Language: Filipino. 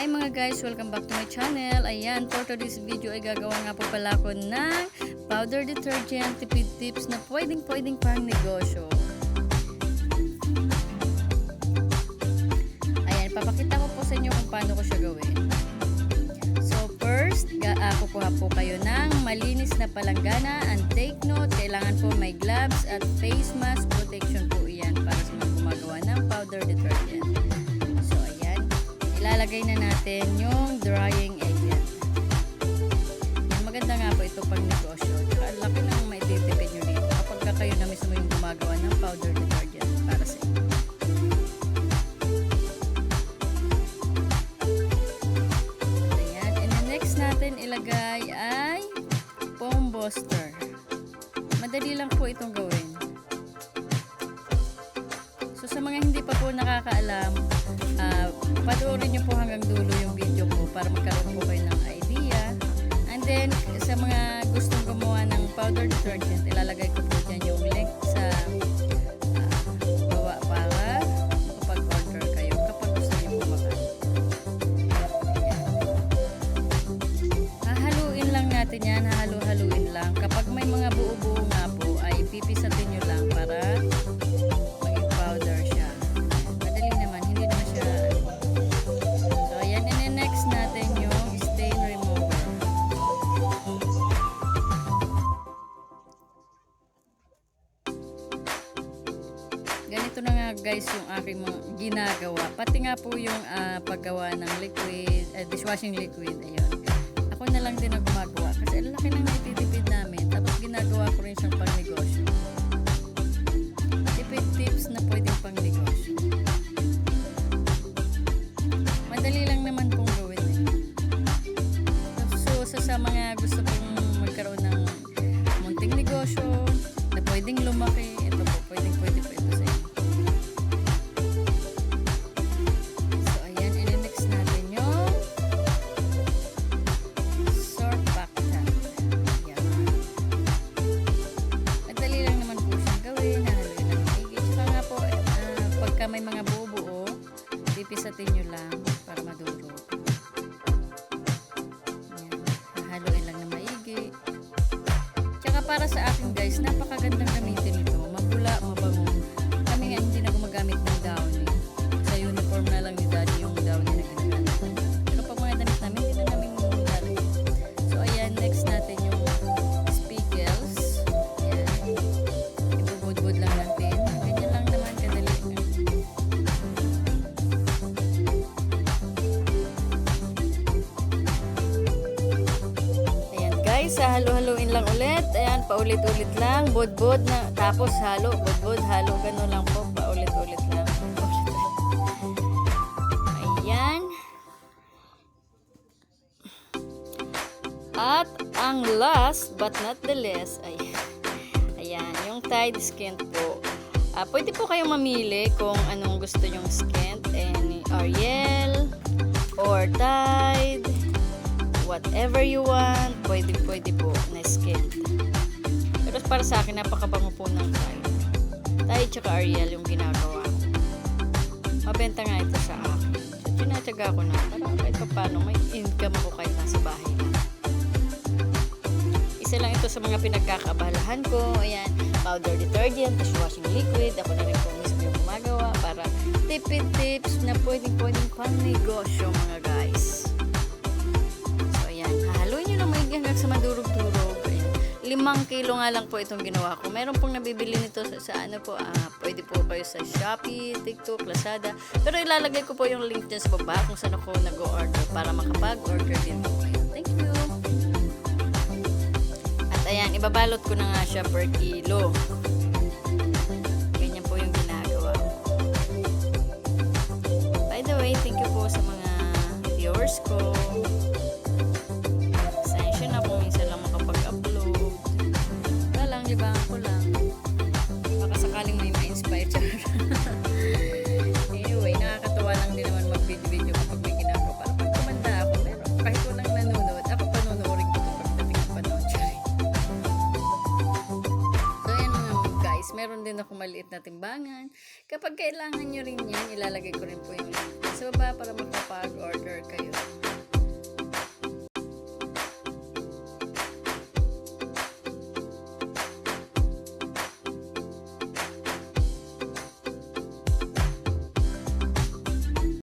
Hi mga guys, welcome back to my channel. Ayan, for today's video ay gagawa nga po pala ako ng powder detergent tipid tips na pwedeng pang negosyo. Ayan, papakita ko po sa inyo kung paano ko siya gawin. So first, kukuha po kayo ng malinis na palanggana, and take note, kailangan po may gloves at face mask protection po iyan para sa mga gumagawa ng powder detergent. Ilalagay na natin yung drying agent. Maganda nga po ito pang negosyo. Tsaka ang laki ng maititipid nyo dito kapag kayo na mismo yung gumagawa ng powder detergent para sa inyo. Ayan. And the next natin ilagay ay foam buster. Madali lang po itong gawin. So sa mga hindi pa po nakakaalam, panoorin nyo po hanggang dulo yung video ko para magkaroon po kayo ng idea. And then, sa mga gustong gumawa ng powder detergent, ilalagay ko po dyan yung link sa baba para makapag-order kayo kapag gusto nyo pumakan. Hahaluin lang natin yan, hahaluin lang. Kapag may mga buo-buo nga po, ay pipisatin nyo lang para maging powder siya. Madali naman, hindi naman siya natin yung stain remover. Ganito na nga guys yung aking mga ginagawa. Pati nga po yung paggawa ng liquid, dishwashing liquid. Ayun. Ako na lang din ang gumagawa kasi ang laki ng naititipid namin. Tapos ginagawa ko rin siyang pang negosyo. Tipid tips na pwedeng pang negosyo. Madali lang naman pong gawin. Sa mga gusto pong magkaroon ng munting negosyo na pwedeng lumaki, ito po, pwede po ito sa inyo. So, ayan, next natin yung surfactant. Ayan. Madali lang naman po siyang gawin, hahaluin lang maigi. Tsaka nga po, pagka may mga buo-buo, pipisatin nyo lang para madurog. Haluin lang na maigi. Tsaka para sa akin guys, napakagandang gamitin ito. Mabula, mabango. Kami nga hindi na gumagamit ng downy. Sa uniform na lang ni daddy yung downy na ginagamit. Pero pag mga damit namin, hindi na namin lalagay. So ayan, next natin yung spiegels. Ayan. Ibubud-bud lang natin. Ganyan lang naman, kadali. Sa halo-haloin lang ulit. Ayan, paulit-ulit lang. Bod-bod na. Tapos halo, bod-bod, halo. Ganun lang po. Paulit-ulit lang. Ayan. At ang last but not the least, ayan, yung Tide Skin po. Pwede po kayong mamili kung anong gusto yung skin. Ariel or Tide. Whatever you want, pwede po na skin. Pero para sa akin, napakabango po ng Tide tsaka Ariel yung ginagawa ko. Mabenta nga ito sa akin. So, tinatsaga ko na para kahit pa paano may income ako kahit nasa bahay lang. Isa lang ito sa mga pinagkakabalahan ko. Ayan, powder detergent, dishwashing liquid. Ako na rin po mismo yung gumagawa para tipid tips na pwedeng pang negosyo mga guys. Hanggang sa madurog-durog. 5 kilo nga lang po itong ginawa ko. Meron pong nabibili nito sa ano po, pwede po kayo sa Shopee, TikTok, Lazada. Pero ilalagay ko po yung link dyan sa baba kung saan ako nag-order para makapag-order din po kayo. Thank you! At ayan, ibabalot ko na nga siya per kilo. Ganyan po yung ginagawa ko. By the way, thank you po sa mga viewers ko. Libangan ko lang. Baka sakaling may ma-inspire. Anyway, nakakatawa lang din naman mag-video kapag may ginagawa. Para pag kumanda ako, pero kahit walang nanonood, ako panunuorin ko ito pagdating ng panahon. So, ayan mga guys, meron din ako maliit na timbangan. Kapag kailangan nyo rin yan, ilalagay ko rin po yung link sa baba para makapag-order